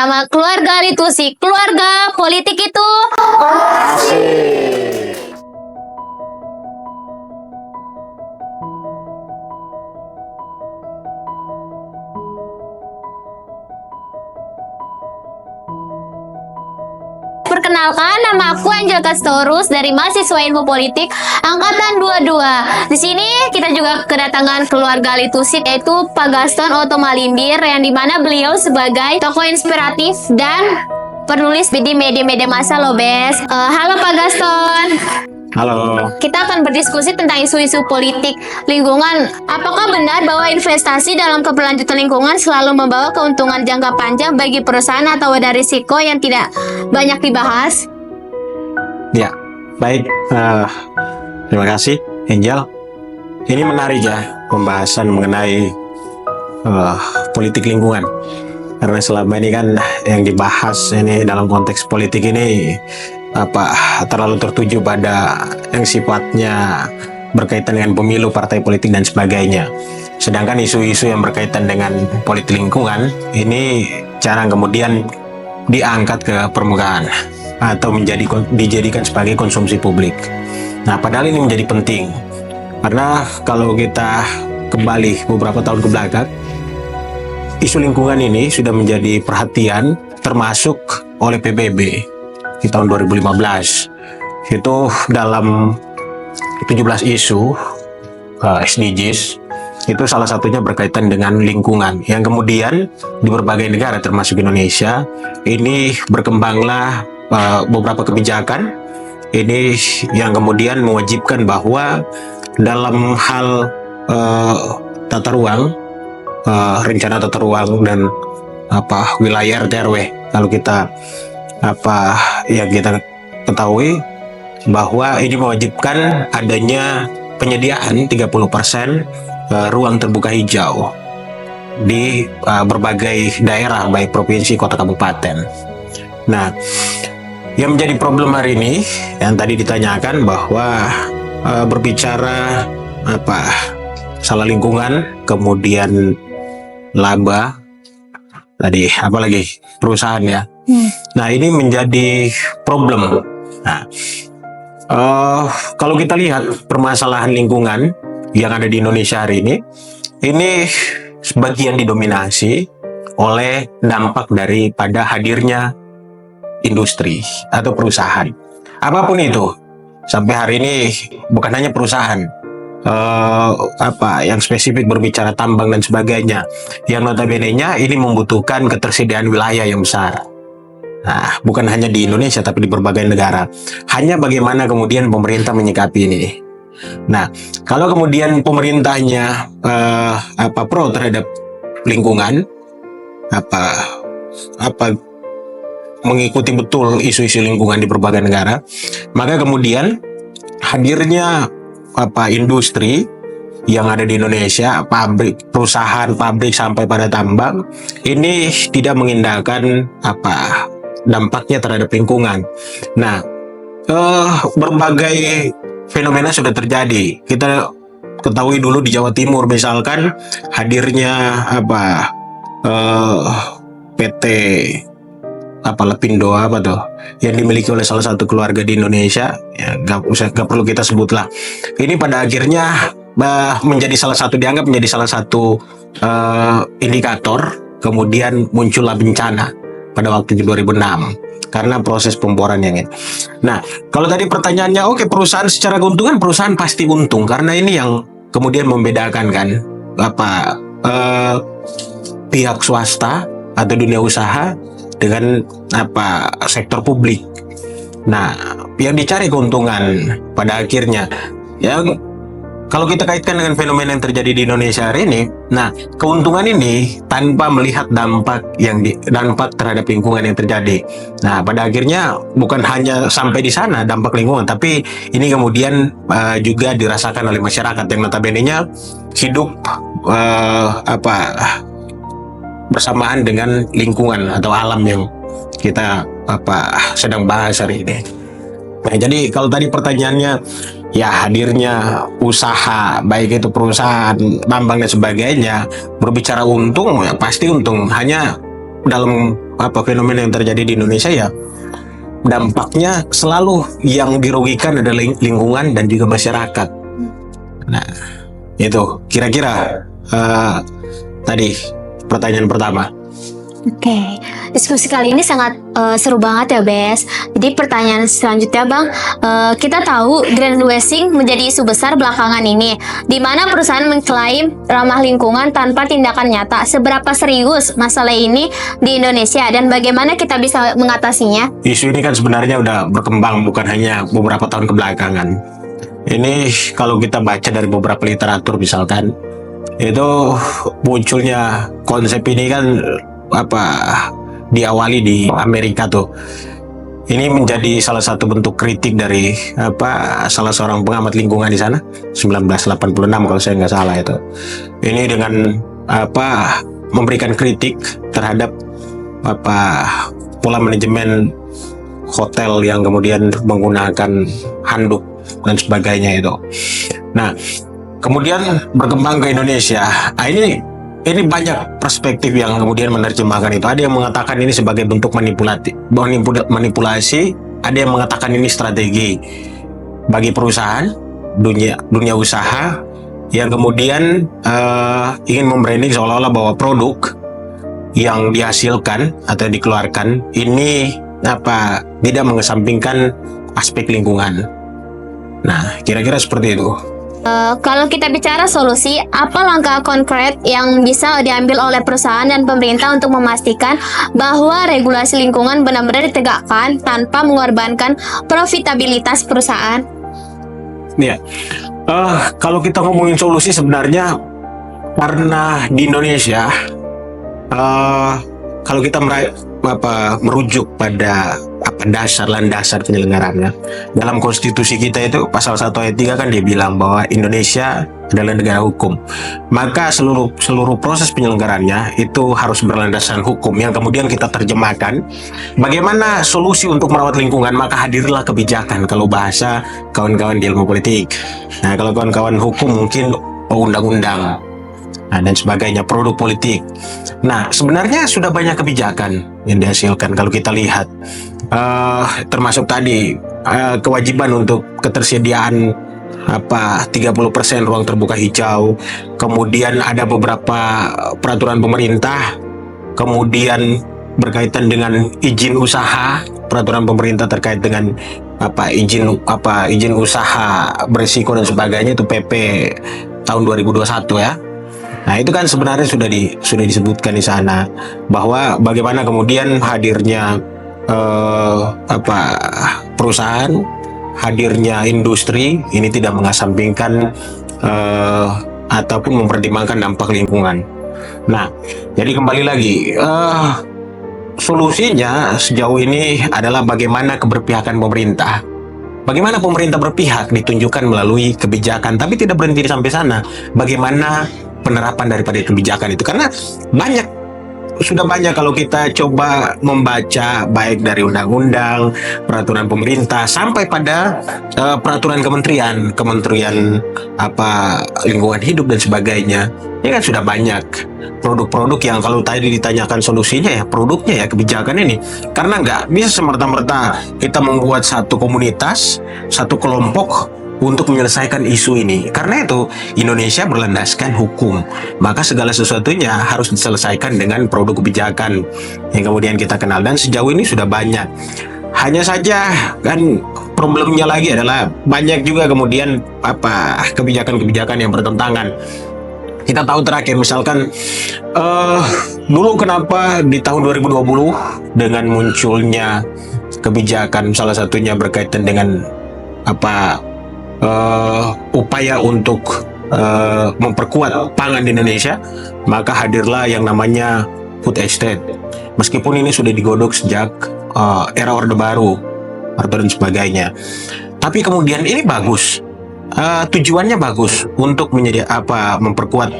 bersama keluarga Litusi. Keluarga politik itu perkenalkan, nama aku Angel Castorus dari mahasiswa Ilmu Politik angkatan 22. Di sini kita juga kedatangan keluarga Litusi, yaitu Pak Gaston Otto Malindir, yang dimana beliau sebagai tokoh inspiratif dan penulis di media-media massa loh, Bes. Halo Pak Gaston. Halo. Kita akan berdiskusi tentang isu-isu politik lingkungan. Apakah benar bahwa investasi dalam keberlanjutan lingkungan selalu membawa keuntungan jangka panjang bagi perusahaan, atau ada risiko yang tidak banyak dibahas? Ya, baik. Terima kasih, Angel. Ini menarik ya, pembahasan mengenai politik lingkungan. Karena selama ini kan yang dibahas ini dalam konteks politik ini terlalu tertuju pada yang sifatnya berkaitan dengan pemilu, partai politik dan sebagainya. Sedangkan isu-isu yang berkaitan dengan politik lingkungan ini jarang kemudian diangkat ke permukaan atau dijadikan sebagai konsumsi publik. Nah, padahal ini menjadi penting karena kalau kita kembali beberapa tahun ke belakang, isu lingkungan ini sudah menjadi perhatian termasuk oleh PBB. Di tahun 2015 itu dalam 17 isu SDGs itu salah satunya berkaitan dengan lingkungan, yang kemudian di berbagai negara termasuk Indonesia ini berkembanglah beberapa kebijakan ini yang kemudian mewajibkan bahwa dalam hal tata ruang, rencana tata ruang dan wilayah RT/RW, kalau kita yang kita ketahui bahwa ini mewajibkan adanya penyediaan 30% ruang terbuka hijau di berbagai daerah, baik provinsi, kota, kabupaten. Nah, yang menjadi problem hari ini yang tadi ditanyakan bahwa berbicara salah lingkungan, kemudian laba, tadi apalagi perusahaan ya. Nah, ini menjadi problem. Nah, kalau kita lihat permasalahan lingkungan yang ada di Indonesia hari ini sebagian didominasi oleh dampak daripada hadirnya industri atau perusahaan. Apapun itu, sampai hari ini bukan hanya perusahaan, yang spesifik berbicara tambang dan sebagainya, yang notabene-nya ini membutuhkan ketersediaan wilayah yang besar. Nah, bukan hanya di Indonesia tapi di berbagai negara. Hanya bagaimana kemudian pemerintah menyikapi ini. Nah, kalau kemudian pemerintahnya pro terhadap lingkungan, mengikuti betul isu-isu lingkungan di berbagai negara, maka kemudian hadirnya industri yang ada di Indonesia, perusahaan pabrik sampai pada tambang, ini tidak mengindahkan dampaknya terhadap lingkungan. Nah, berbagai fenomena sudah terjadi. Kita ketahui dulu di Jawa Timur misalkan hadirnya PT Lapindo yang dimiliki oleh salah satu keluarga di Indonesia, ya gak perlu kita sebutlah. Ini pada akhirnya dianggap menjadi salah satu indikator kemudian muncullah bencana pada waktu di 2006 karena proses pemboran yang ini. Nah, kalau tadi pertanyaannya, perusahaan secara keuntungan, perusahaan pasti untung karena ini yang kemudian membedakan kan pihak swasta atau dunia usaha dengan sektor publik. Nah, yang dicari keuntungan pada akhirnya, yang kalau kita kaitkan dengan fenomena yang terjadi di Indonesia hari ini, nah keuntungan ini tanpa melihat dampak terhadap lingkungan yang terjadi. Nah, pada akhirnya bukan hanya sampai di sana dampak lingkungan, tapi ini kemudian juga dirasakan oleh masyarakat yang notabene-nya hidup bersamaan dengan lingkungan atau alam yang kita sedang bahas hari ini. Nah, jadi kalau tadi pertanyaannya, ya hadirnya usaha, baik itu perusahaan, tambang dan sebagainya, berbicara untung, ya pasti untung. Hanya dalam fenomena yang terjadi di Indonesia ya, dampaknya selalu yang dirugikan adalah lingkungan dan juga masyarakat. Nah, itu kira-kira tadi pertanyaan pertama. Oke, diskusi kali ini sangat seru banget ya, Bes. Jadi pertanyaan selanjutnya, Bang, kita tahu greenwashing menjadi isu besar belakangan ini, di mana perusahaan mengklaim ramah lingkungan tanpa tindakan nyata. Seberapa serius masalah ini di Indonesia dan bagaimana kita bisa mengatasinya? Isu ini kan sebenarnya udah berkembang bukan hanya beberapa tahun kebelakangan. Ini kalau kita baca dari beberapa literatur misalkan, itu munculnya konsep ini kan diawali di Amerika tuh. Ini menjadi salah satu bentuk kritik dari salah seorang pengamat lingkungan di sana 1986 kalau saya nggak salah itu. Ini dengan memberikan kritik terhadap pola manajemen hotel yang kemudian menggunakan handuk dan sebagainya itu. Nah, kemudian berkembang ke Indonesia. Ini banyak perspektif yang kemudian menerjemahkan itu. Ada yang mengatakan ini sebagai bentuk manipulasi, ada yang mengatakan ini strategi bagi perusahaan, dunia usaha yang kemudian ingin membranding seolah-olah bahwa produk yang dihasilkan atau dikeluarkan ini tidak mengesampingkan aspek lingkungan. Nah, kira-kira seperti itu. Kalau kita bicara solusi, apa langkah konkret yang bisa diambil oleh perusahaan dan pemerintah untuk memastikan bahwa regulasi lingkungan benar-benar ditegakkan tanpa mengorbankan profitabilitas perusahaan? Ya, kalau kita ngomongin solusi sebenarnya karena di Indonesia, kalau kita merujuk pada landasan penyelenggaraannya dalam konstitusi kita itu pasal 1 ayat 3 kan dia bilang bahwa Indonesia adalah negara hukum, maka seluruh proses penyelenggaraannya itu harus berlandaskan hukum yang kemudian kita terjemahkan bagaimana solusi untuk merawat lingkungan, maka hadirlah kebijakan kalau bahasa kawan-kawan di ilmu politik. Nah, kalau kawan-kawan hukum mungkin undang-undang dan sebagainya, produk politik. Nah, sebenarnya sudah banyak kebijakan yang dihasilkan kalau kita lihat, termasuk tadi kewajiban untuk ketersediaan 30% ruang terbuka hijau, kemudian ada beberapa peraturan pemerintah, kemudian berkaitan dengan izin usaha, peraturan pemerintah terkait dengan izin usaha berisiko dan sebagainya, itu PP tahun 2021 ya. Nah, itu kan sebenarnya sudah disebutkan di sana bahwa bagaimana kemudian hadirnya perusahaan, hadirnya industri ini tidak mengesampingkan ataupun mempertimbangkan dampak lingkungan. Nah, jadi kembali lagi, solusinya sejauh ini adalah bagaimana keberpihakan pemerintah. Bagaimana pemerintah berpihak ditunjukkan melalui kebijakan, tapi tidak berhenti sampai sana. Bagaimana penerapan daripada kebijakan itu, karena sudah banyak kalau kita coba membaca baik dari undang-undang, peraturan pemerintah sampai pada peraturan kementerian lingkungan hidup dan sebagainya. Ini kan sudah banyak produk-produk yang kalau tadi ditanyakan solusinya ya produknya ya kebijakan ini, karena nggak bisa semerta-merta kita membuat satu komunitas, satu kelompok untuk menyelesaikan isu ini. Karena itu Indonesia berlandaskan hukum, maka segala sesuatunya harus diselesaikan dengan produk kebijakan yang kemudian kita kenal, dan sejauh ini sudah banyak. Hanya saja kan problemnya lagi adalah banyak juga kemudian kebijakan-kebijakan yang bertentangan. Kita tahu terakhir misalkan dulu kenapa di tahun 2020 dengan munculnya kebijakan salah satunya berkaitan dengan upaya untuk memperkuat pangan di Indonesia, maka hadirlah yang namanya food estate. Meskipun ini sudah digodok sejak era Orde Baru dan sebagainya, tapi kemudian ini bagus, tujuannya bagus untuk memperkuat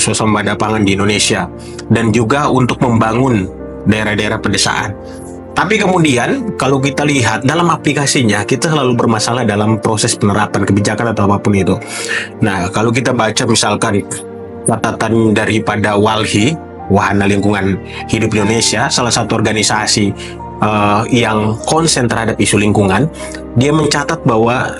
swasembada pangan di Indonesia dan juga untuk membangun daerah-daerah pedesaan. Tapi kemudian kalau kita lihat dalam aplikasinya, kita selalu bermasalah dalam proses penerapan kebijakan atau apapun itu. Nah, kalau kita baca misalkan catatan daripada Walhi Wahana Lingkungan Hidup Indonesia, salah satu organisasi yang konsen terhadap isu lingkungan, dia mencatat bahwa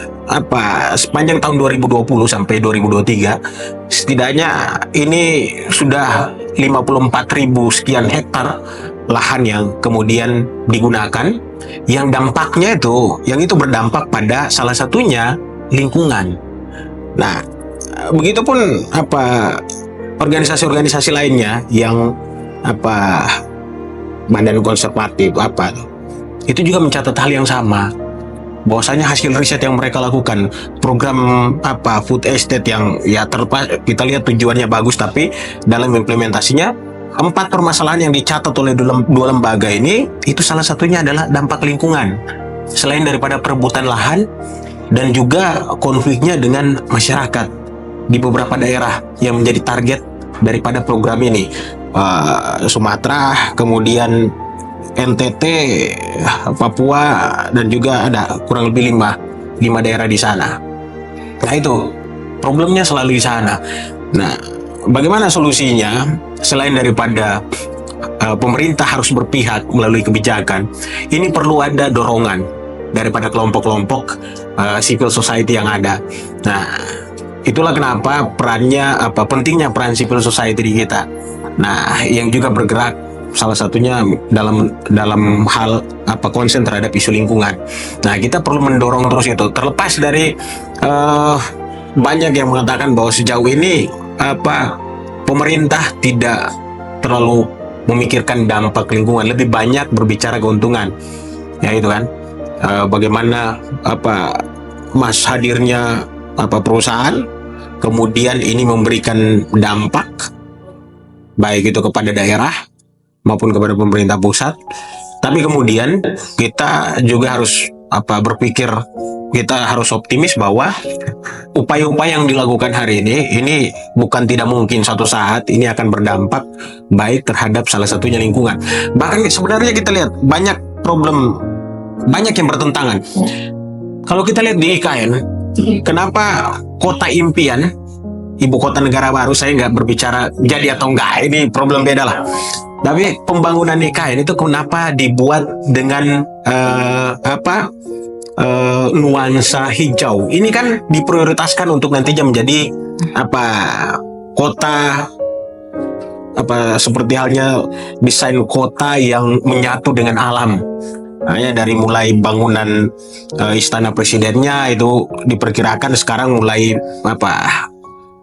sepanjang tahun 2020 sampai 2023 setidaknya ini sudah 54.000 sekian hektar lahan yang kemudian digunakan, yang dampaknya yang itu berdampak pada salah satunya lingkungan. Nah, begitupun organisasi-organisasi lainnya yang badan konservatif itu juga mencatat hal yang sama, bahwasanya hasil riset yang mereka lakukan, program food estate yang ya terlepas kita lihat tujuannya bagus, tapi dalam implementasinya 4 permasalahan yang dicatat oleh dua lembaga ini, itu salah satunya adalah dampak lingkungan, selain daripada perebutan lahan dan juga konfliknya dengan masyarakat di beberapa daerah yang menjadi target daripada program ini. Sumatera, kemudian NTT, Papua, dan juga ada kurang lebih 5 daerah di sana. Nah, itu problemnya selalu di sana. Nah, bagaimana solusinya? Selain daripada pemerintah harus berpihak melalui kebijakan, ini perlu ada dorongan daripada kelompok-kelompok civil society yang ada. Nah, itulah kenapa pentingnya peran civil society di kita. Nah, yang juga bergerak salah satunya dalam hal konsen terhadap isu lingkungan. Nah, kita perlu mendorong terus itu. Terlepas dari banyak yang mengatakan bahwa sejauh ini pemerintah tidak terlalu memikirkan dampak lingkungan, lebih banyak berbicara keuntungan. Ya itu kan. Bagaimana hadirnya perusahaan, kemudian ini memberikan dampak baik itu kepada daerah maupun kepada pemerintah pusat. Tapi kemudian kita juga harus berpikir, kita harus optimis bahwa upaya-upaya yang dilakukan hari ini bukan tidak mungkin suatu saat ini akan berdampak baik terhadap salah satunya lingkungan. Bahkan sebenarnya kita lihat banyak problem, banyak yang bertentangan. Kalau kita lihat di IKN, kenapa kota impian, ibu kota negara baru, saya nggak berbicara jadi atau enggak, ini problem beda lah. Tapi pembangunan IKN itu kenapa dibuat dengan nuansa hijau? Ini kan diprioritaskan untuk nantinya menjadi kota seperti halnya desain kota yang menyatu dengan alam. Hanya dari mulai bangunan istana presidennya itu diperkirakan sekarang mulai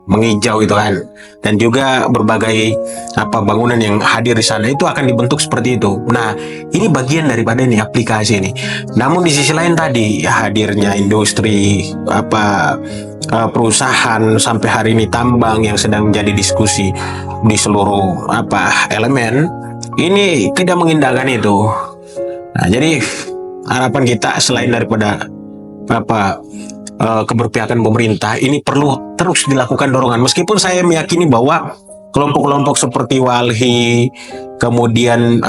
mengijau itu kan, dan juga berbagai bangunan yang hadir di sana itu akan dibentuk seperti itu. Nah, ini bagian daripada ini aplikasi ini. Namun di sisi lain tadi hadirnya industri perusahaan sampai hari ini tambang yang sedang menjadi diskusi di seluruh elemen ini tidak mengindahkan itu. Nah, jadi harapan kita selain daripada keberpihakan pemerintah, ini perlu terus dilakukan dorongan. Meskipun saya meyakini bahwa kelompok-kelompok seperti WALHI, kemudian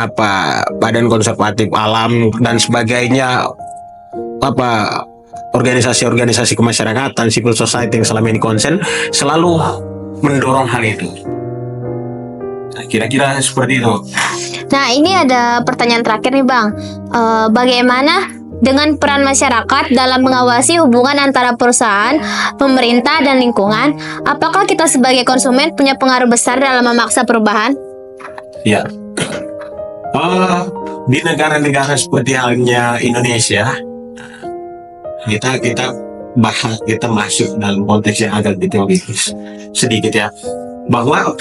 Badan Konservatif Alam dan sebagainya, organisasi-organisasi kemasyarakatan, civil society yang selama ini konsen selalu mendorong hal itu. Nah, kira-kira seperti itu. Nah, ini ada pertanyaan terakhir nih, Bang. Bagaimana dengan peran masyarakat dalam mengawasi hubungan antara perusahaan, pemerintah, dan lingkungan? Apakah kita sebagai konsumen punya pengaruh besar dalam memaksa perubahan? Ya, di negara-negara seperti halnya Indonesia, kita masuk dalam konteks yang agak teoritis sedikit ya, bahwa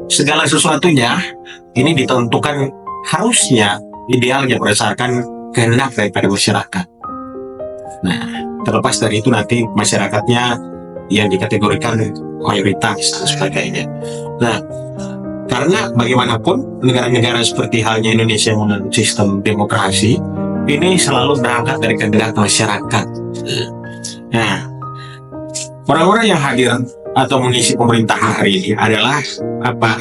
segala sesuatunya ini ditentukan harusnya idealnya berdasarkan kehendak daripada masyarakat. Nah, terlepas dari itu nanti masyarakatnya yang dikategorikan mayoritas dan sebagainya. Nah, karena bagaimanapun negara-negara seperti halnya Indonesia dengan sistem demokrasi ini selalu berangkat dari kehendak masyarakat. Nah, orang-orang yang hadir atau mengisi pemerintahan hari ini adalah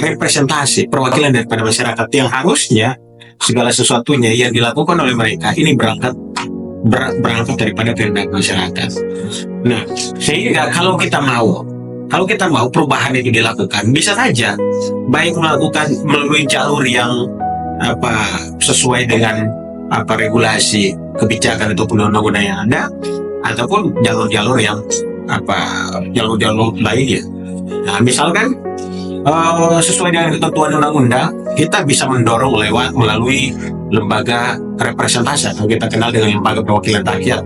representasi, perwakilan daripada masyarakat yang harusnya segala sesuatunya yang dilakukan oleh mereka ini berangkat daripada kehendak masyarakat. Nah, sehingga kalau kita mau Kalau kita mau perubahan itu dilakukan, bisa saja baik melakukan melalui jalur yang sesuai dengan regulasi kebijakan ataupun undang-undang yang ada, ataupun jalur-jalur yang jalur-jalur lainnya. Nah, misalkan sesuai dengan ketentuan undang-undang, kita bisa mendorong melalui lembaga representasi atau kita kenal dengan lembaga perwakilan rakyat.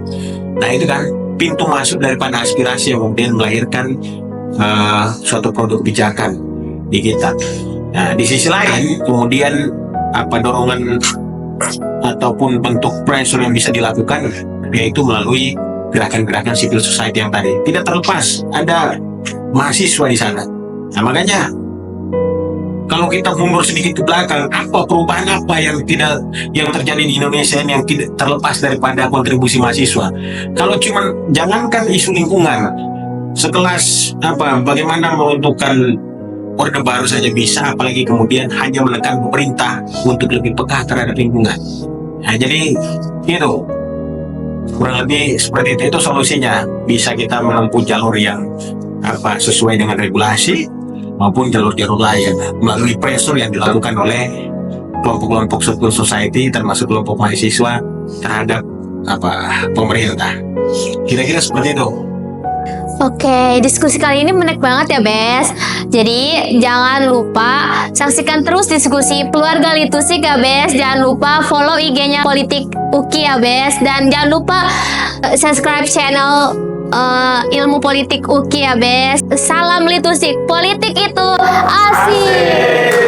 Nah, itu kan pintu masuk daripada aspirasi yang kemudian melahirkan suatu produk kebijakan di kita. Nah, di sisi lain kemudian dorongan ataupun bentuk pressure yang bisa dilakukan yaitu melalui gerakan-gerakan civil society yang tadi. Tidak terlepas ada mahasiswa di sana. Nah, makanya kalau kita mundur sedikit ke belakang, perubahan apa yang terjadi di Indonesia ini yang tidak terlepas daripada kontribusi mahasiswa? Kalau cuma jangankan isu lingkungan, sekelas bagaimana menentukan Orde Baru saja bisa, apalagi kemudian hanya menekan pemerintah untuk lebih peka terhadap lingkungan. Nah, jadi itu kurang lebih seperti itu solusinya. Bisa kita menempuh jalur yang sesuai dengan regulasi maupun jalur-jalur lain melalui pressure yang dilakukan oleh kelompok-kelompok civil society termasuk kelompok mahasiswa terhadap pemerintah. Kira-kira seperti itu. Oke, diskusi kali ini menarik banget ya, Bes. Jadi, jangan lupa saksikan terus diskusi Keluarga Litusik ya, Bes. Jangan lupa follow IG-nya Politik UKI ya, Bes. Dan jangan lupa subscribe channel Ilmu Politik UKI ya, Bes. Salam Litusik, politik itu asik.